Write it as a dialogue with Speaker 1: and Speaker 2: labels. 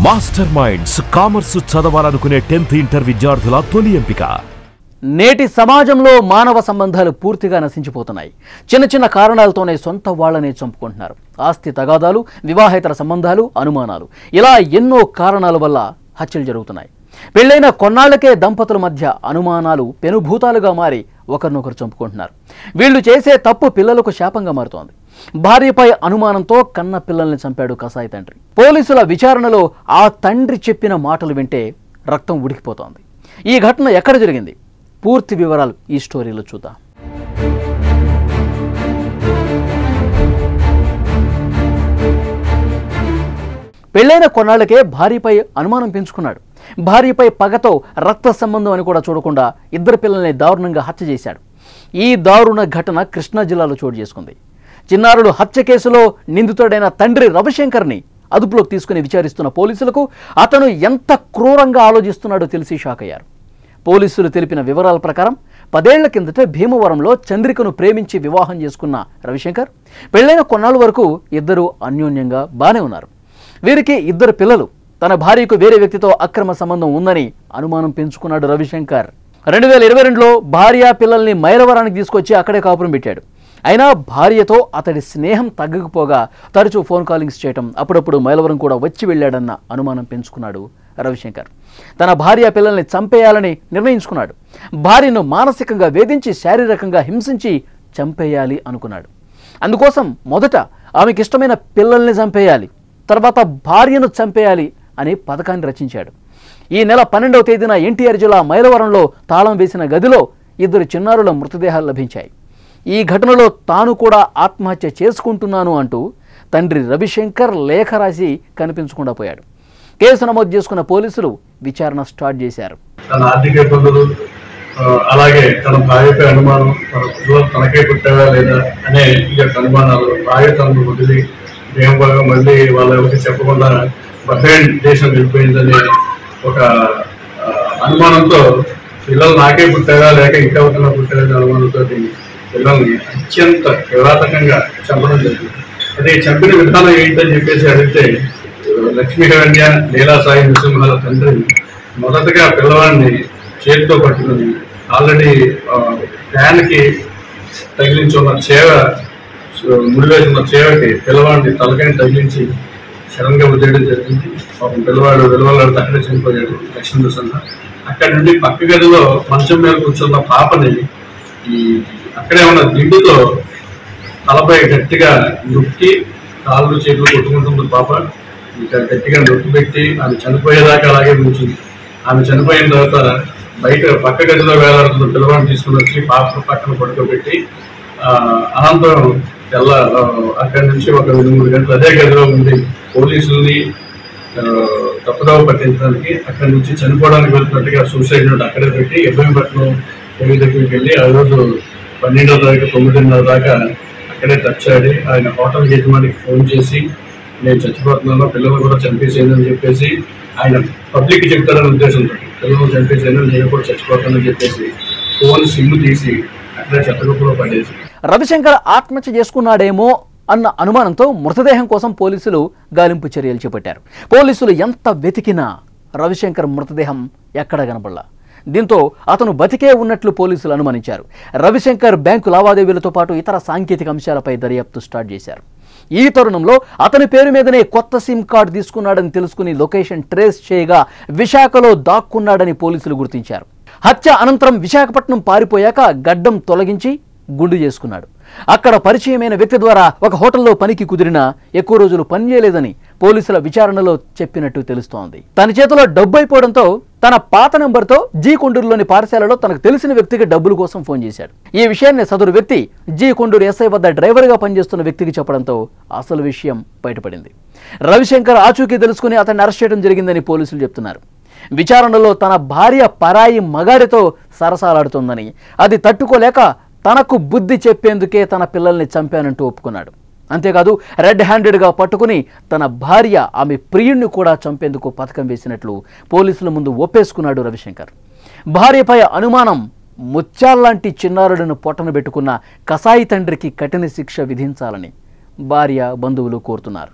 Speaker 1: Master minds commerce చదవాలనుకునే 10th inter విద్యార్థుల తొలి ఎంపిక.
Speaker 2: నేటి సమాజంలో మానవ సంబంధాలు పూర్తిగా నశించిపోతున్నాయి. చిన్న చిన్న కారణాలతోనే సొంత వాళ్ళనే చంపుకుంటున్నారు. ఆస్తి తగాదాలు, వివాహేతర సంబంధాలు, అనుమానాలు, ఇలా ఎన్నో కారణాల వల్ల హత్యలు జరుగుతున్నాయి. పెళ్లైన కొన్నాళ్లకే దంపతుల మధ్య అనుమానాలు పెనుభూతాలుగా మారి ఒకరినొకరు చంపుకుంటున్నారు. వీళ్ళు చేసే తప్పు పిల్లలకు శాపంగా మారుతోంది. భార్యపై అనుమానంతో కన్న పిల్లల్ని చంపాడు కసాయి తండ్రి. పోలీసుల విచారణలో ఆ తండ్రి చెప్పిన మాటలు వింటే రక్తం ఉడికిపోతోంది. ఈ ఘటన ఎక్కడ జరిగింది? పూర్తి వివరాలు ఈ స్టోరీలో చూద్దాం. పెళ్లైన కొన్నాళ్లకే భార్యపై అనుమానం పెంచుకున్నాడు. భార్యపై పగతో రక్త సంబంధం అని కూడా చూడకుండా ఇద్దరు పిల్లల్ని దారుణంగా హత్య చేశాడు. ఈ దారుణ ఘటన కృష్ణా జిల్లాలో చోటు చేసుకుంది. చిన్నారులు హత్య కేసులో నిందితుడైన తండ్రి రవిశంకర్ని అదుపులోకి తీసుకుని విచారిస్తున్న పోలీసులకు అతను ఎంత క్రూరంగా ఆలోచిస్తున్నాడో తెలిసి షాక్ అయ్యారు. పోలీసులు తెలిపిన వివరాల ప్రకారం 10 ఏళ్ల కిందట భీమవరంలో చంద్రికను ప్రేమించి వివాహం చేసుకున్న రవిశంకర్ పెళ్లైన కొన్నాళ్ళ వరకు ఇద్దరు అన్యోన్యంగా బానే ఉన్నారు. వీరికి 2 పిల్లలు. తన భార్యకు వేరే వ్యక్తితో అక్రమ సంబంధం ఉందని అనుమానం పెంచుకున్నాడు రవిశంకర్. 2022లో భార్య పిల్లల్ని మైలవరానికి తీసుకొచ్చి అక్కడే కాపురం పెట్టాడు. అయినా భార్యతో అతడి స్నేహం తగ్గకపోగా తరచూ ఫోన్ కాలింగ్స్ చేయటం, అప్పుడప్పుడు మైలవరం కూడా వచ్చి వెళ్ళాడన్న అనుమానం పెంచుకున్నాడు రవిశంకర్. తన భార్య పిల్లల్ని చంపేయాలని నిర్ణయించుకున్నాడు. భార్యను మానసికంగా వేధించి శారీరకంగా హింసించి చంపేయాలి అనుకున్నాడు. అందుకోసం మొదట ఆమెకి ఇష్టమైన పిల్లల్ని చంపేయాలి, తర్వాత భార్యను చంపేయాలి అని పథకాన్ని రచించాడు. ఈ నెల 12వ తేదీన ఎన్టీఆర్ జిల్లా మైలవరంలో తాళం వేసిన గదిలో 2 చిన్నారుల మృతదేహాలు లభించాయి. ఈ ఘటనలో తాను కూడా ఆత్మహత్య చేసుకుంటున్నాను అంటూ తండ్రి రవిశంకర్ లేఖ రాసి కనిపించకుండా పోయాడు. కేసు నమోదు చేసుకున్న పోలీసులు విచారణ స్టార్ట్ చేశారు.
Speaker 3: తన ఆర్థిక ఇబ్బందులు, అలాగే తన భార్యపై అనుమానం, తన పిల్లలు తనకే పుట్టారా లేదా అనే ఈ యొక్క అనుమానాలు, భార్య తనను వదిలి భీమవరం మళ్ళీ వాళ్ళ ఎవరికి చెప్పకుండా బహ్రెయిన్ దేశం వెళ్ళిపోయిందనే ఒక అనుమానంతో పిల్లలు నాకే పుట్టారా లేక ఇంకా ఒకరిలో పుట్టారనే అనుమానంతో పిల్లల్ని అత్యంత కిరాతకంగా చంపడం జరిగింది. అదే చంపిన విధానం ఏంటని చెప్పేసి అడిగితే లక్ష్మీకరణ్య లీలా సాయి నృసింహాల తండ్రి మొదటగా పిల్లవాడిని చేతితో పట్టుకుని ఆల్రెడీ ఫ్యాన్కి తగిలించున్న చేవ, ముడివేసున్న చేవకి పిల్లవాడిని తలకాయని తగిలించి సడన్గా వదిలేయడం జరిగింది. పాపం పిల్లవాడు వెలువలాడితే అక్కడే చనిపోయాడు లక్ష్మీ నృసింహ. అక్కడి నుండి పక్క గదిలో మంచం మీద కూర్చున్న పాపని అక్కడే ఉన్న దిండుతో తలపై గట్టిగా నొక్కి కాళ్ళు చేతులు కొట్టుకుంటుంది పాప. ఇంకా గట్టిగా నొక్కి పెట్టి ఆమె చనిపోయేదాకా అలాగే ఉంచింది. ఆమె చనిపోయిన తర్వాత బయట పక్క గదిలో వేలాడుతున్న పిల్లవాడిని తీసుకుని వచ్చి పాప పక్కన పడుకోబెట్టి అనంతరం అక్కడి నుంచి ఒక 2-3 గంటలు అదే గదిలో ఉండి పోలీసుల్ని తప్పుదోవ పట్టించడానికి అక్కడి నుంచి చనిపోవడానికి వెళ్తున్నట్టుగా సూసైడ్ నోట్ అక్కడే పెట్టి ఇబ్బందిపట్నం దేవి దగ్గరికి వెళ్ళి ఆ రోజు 12వ తారీఖు 9:30 దాకా అక్కడే తచ్చాడి. ఆయన హోటల్ యజమానికి ఫోన్ చేసి నేను చచ్చిపోతున్నాను, పిల్లలు కూడా చంపేసేయని చెప్పేసి ఆయన పబ్లిక్ చెప్తారనే ఉద్దేశంతో పిల్లలు చంపేసేయను, నేను కూడా చచ్చిపోతానని చెప్పేసి ఫోన్ సిమ్ తీసి అక్కడే చెత్తగుప్పలో పడేసి
Speaker 2: రవిశంకర్ ఆత్మహత్య చేసుకున్నాడేమో అన్న అనుమానంతో మృతదేహం కోసం పోలీసులు గాలింపు చర్యలు చేపట్టారు. పోలీసులు ఎంత వెతికినా రవిశంకర్ మృతదేహం ఎక్కడ కనపడలా. దీంతో అతను బతికే ఉన్నట్లు పోలీసులు అనుమానించారు. రవిశంకర్ బ్యాంకు లావాదేవీలతో పాటు ఇతర సాంకేతిక అంశాలపై దర్యాప్తు స్టార్ట్ చేశారు. ఈ తరుణంలో అతని పేరు మీదనే కొత్త సిమ్ కార్డు తీసుకున్నాడని తెలుసుకుని లొకేషన్ ట్రేస్ చేయగా విశాఖలో దాక్కున్నాడని పోలీసులు గుర్తించారు. హత్య అనంతరం విశాఖపట్నం పారిపోయాక గడ్డం తొలగించి గుండు చేసుకున్నాడు. అక్కడ పరిచయమైన వ్యక్తి ద్వారా ఒక హోటల్లో పనికి కుదిరినా ఎక్కువ రోజులు పనిచేయలేదని పోలీసుల విచారణలో చెప్పినట్టు తెలుస్తోంది. తన చేతిలో డబ్బు అయిపోవడంతో తన పాత నెంబర్తో జీ కొండూరులోని పాఠశాలలో తనకు తెలిసిన వ్యక్తికి డబ్బుల కోసం ఫోన్ చేశాడు. ఈ విషయాన్ని సదరు వ్యక్తి జీ కొండూరు ఎస్ఐ వద్ద డ్రైవర్గా పనిచేస్తున్న వ్యక్తికి చెప్పడంతో అసలు విషయం బయటపడింది. రవిశంకర్ ఆచూకీ తెలుసుకుని అతన్ని అరెస్ట్ చేయడం జరిగిందని పోలీసులు చెప్తున్నారు. విచారణలో తన భార్య పరాయి మగాడితో సరసాలాడుతోందని, అది తట్టుకోలేక తనకు బుద్ధి చెప్పేందుకే తన పిల్లల్ని చంపానంటూ ఒప్పుకున్నాడు. అంతేకాదు రెడ్ హ్యాండెడ్గా పట్టుకుని తన భార్య, ఆమె ప్రియుణ్ణి కూడా చంపేందుకు పథకం వేసినట్లు పోలీసుల ముందు ఒప్పేసుకున్నాడు రవిశంకర్. భార్యపై అనుమానం ముత్యాల్లాంటి చిన్నారులను పొట్టన పెట్టుకున్న కసాయి తండ్రికి కఠిన శిక్ష విధించాలని భార్య, బంధువులు కోరుతున్నారు.